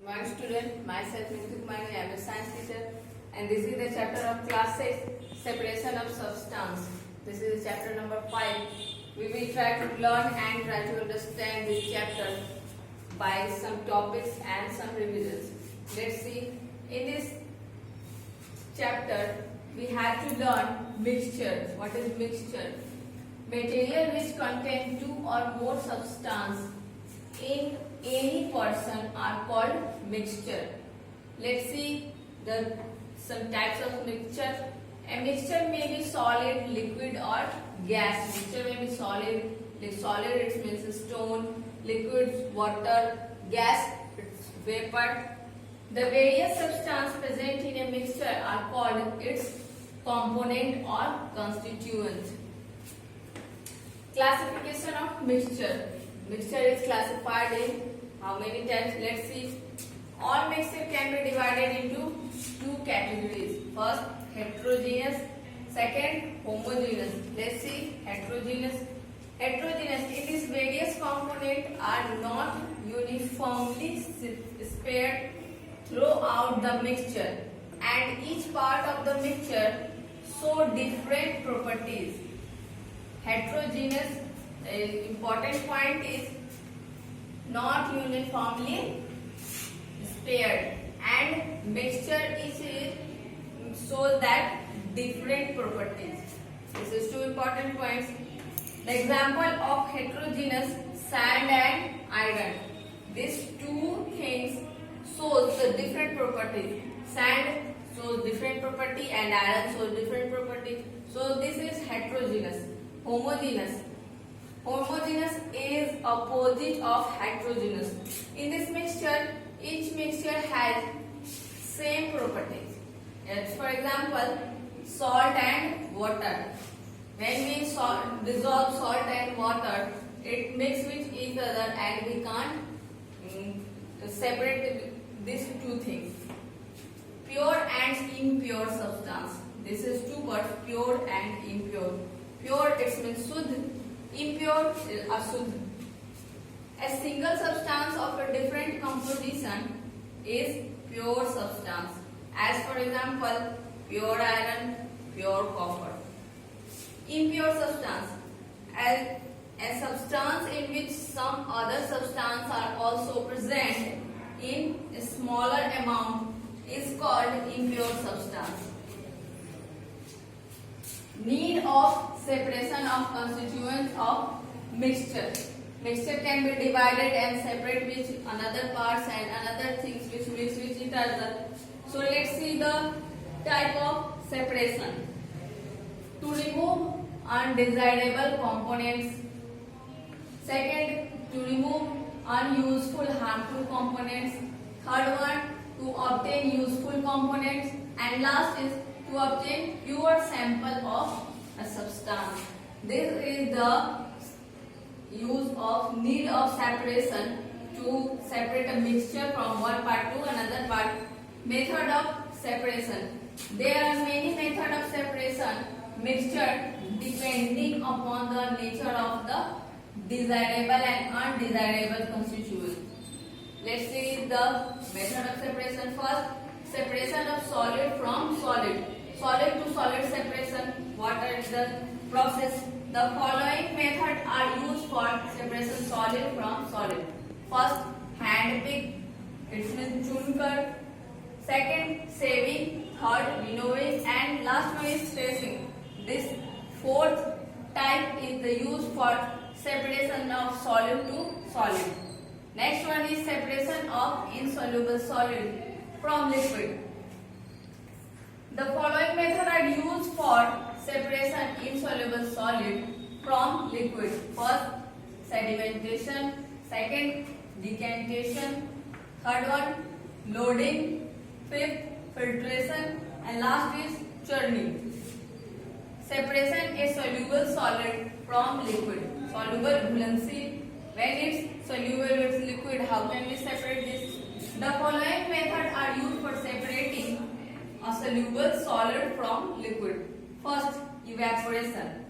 One student, myself Nitu Kumari, I am a science teacher, and this is the chapter of class 6, separation of substance. This is chapter number 5. We will try to learn and try to understand this chapter by some topics and some revisions. Let's see. In this chapter, we have to learn mixture. What is mixture? Material which contain two or more substance in any portion are called mixture. Let's see some types of mixture. A mixture may be solid, liquid or gas. Mixture may be solid. Solid it means stone, liquid water, gas it's vapor. The various substances present in a mixture are called its component or constituent. Classification of mixture. Mixture is classified in how many types? Let's see. All mixture can be divided into two categories. First, heterogeneous. Second, homogeneous. Let's see. Heterogeneous. Heterogeneous. In these various components are not uniformly spread throughout the mixture, and each part of the mixture show different properties. Heterogeneous. Important point is not uniformly spared, and mixture is shows that different properties. This is two important points. The example of heterogeneous: sand and iron. These two things shows the different properties. Sand shows different property and iron shows different property. So this is heterogeneous. Homogeneous. Homogeneous is opposite of heterogeneous. In this mixture, each mixture has same properties. As for example, salt and water. When we dissolve salt and water, it mix with each other and we can't separate these two things. Pure and impure substance. This is two words, pure and impure. Pure it means Shuddh. Impure is Ashuddh. A single substance of a different composition is pure substance. As for example, pure iron, pure copper. Impure substance. As a substance in which some other substance are also present in a smaller amount is called impure substance. Need of separation of constituents of mixture. Mixture can be divided and separate with another parts and another things which mix with each other. So let's see the type of separation. To remove undesirable components. Second, to remove unuseful harmful components. Third one, to obtain useful components. And last is to obtain pure sample of a substance. This is the use of need of separation to separate a mixture from one part to another part. Method of separation. There are many methods of separation mixture depending upon the nature of the desirable and undesirable constituent. Let's see the method of separation. First, separation of solid from solid. Solid to solid separation. What is the process? The following methods are used for separation solid from solid. First, hand pick. It means chunkar. Second, saving. Third, winnowing. And last one is tracing. This fourth type is the use for separation of solid to solid. Next one is separation of insoluble solid from liquid. The following method are used for separation insoluble solid from liquid. First, sedimentation. Second, decantation. Third one, loading. Fifth, filtration. And last is churning. Separation a soluble solid from liquid. Soluble buoyancy. When it's soluble with liquid, how can we separate this? The following methods are used for separating a soluble solid from liquid. First, evaporation.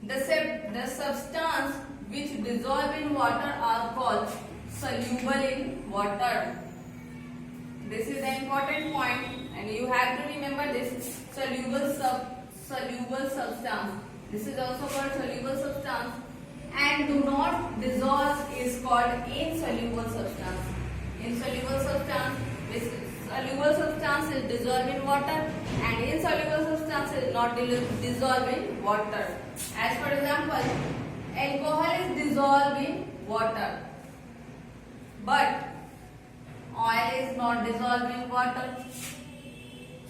The substance which dissolve in water are called soluble in water. This is the important point, and you have to remember this soluble substance. This is also called soluble substance, and do not dissolve is called insoluble substance. Insoluble substance, this soluble substance is dissolved in water, and insoluble substance is not dissolved in water. As for example, alcohol is dissolved in water, but oil is not dissolved in water.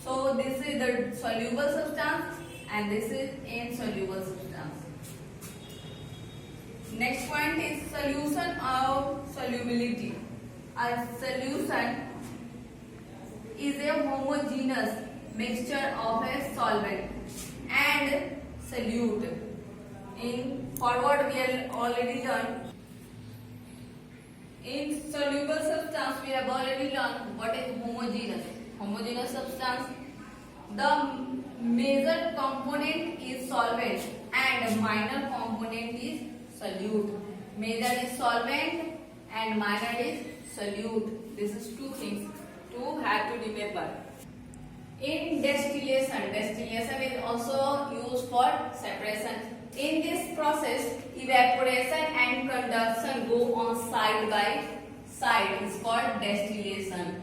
So this is the soluble substance and this is insoluble substance. Next point is solution of solubility. A solution is a homogeneous mixture of a solvent and solute. In forward we have already learned. In soluble substance we have already learned what is homogeneous. Homogeneous substance, the major component is solvent and minor component is solute. Major is solvent and minor is solute. This is two things to have to remember. In distillation, distillation is also used for separation. In this process, evaporation and conduction go on side by side. It's called distillation.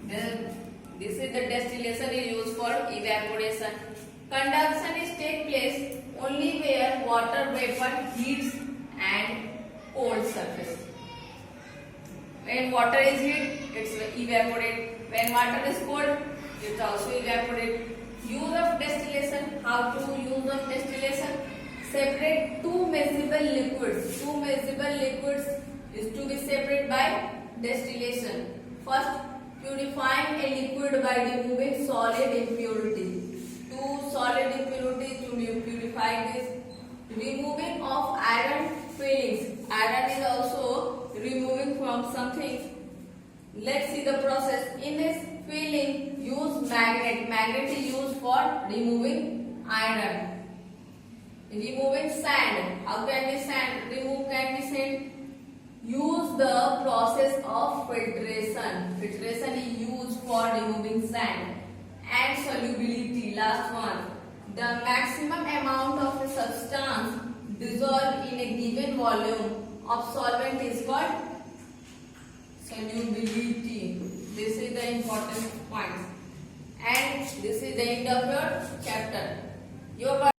This is the distillation is used for evaporation. Conduction is take place only where water vapor heats and cold surface. When water is heat, it's evaporate. When water is cold, it also evaporate. Use of distillation. How to use of distillation? Separate two miscible liquids. Two miscible liquids is to be separated by distillation. First, purifying a liquid by removing solid impurity. Two solid impurity to be purified is removing of iron fillings. Iron is also removing from something. Let's see the process. In this filling, use magnet. Magnet is used for removing iron. Removing sand. How can we sand remove? Can we sand? Use the process of filtration. Filtration is used for removing sand. And solubility. Last one. The maximum amount of a substance dissolved in a given volume of solvent is called solubility. This is the important point. And this is the end of your chapter. Your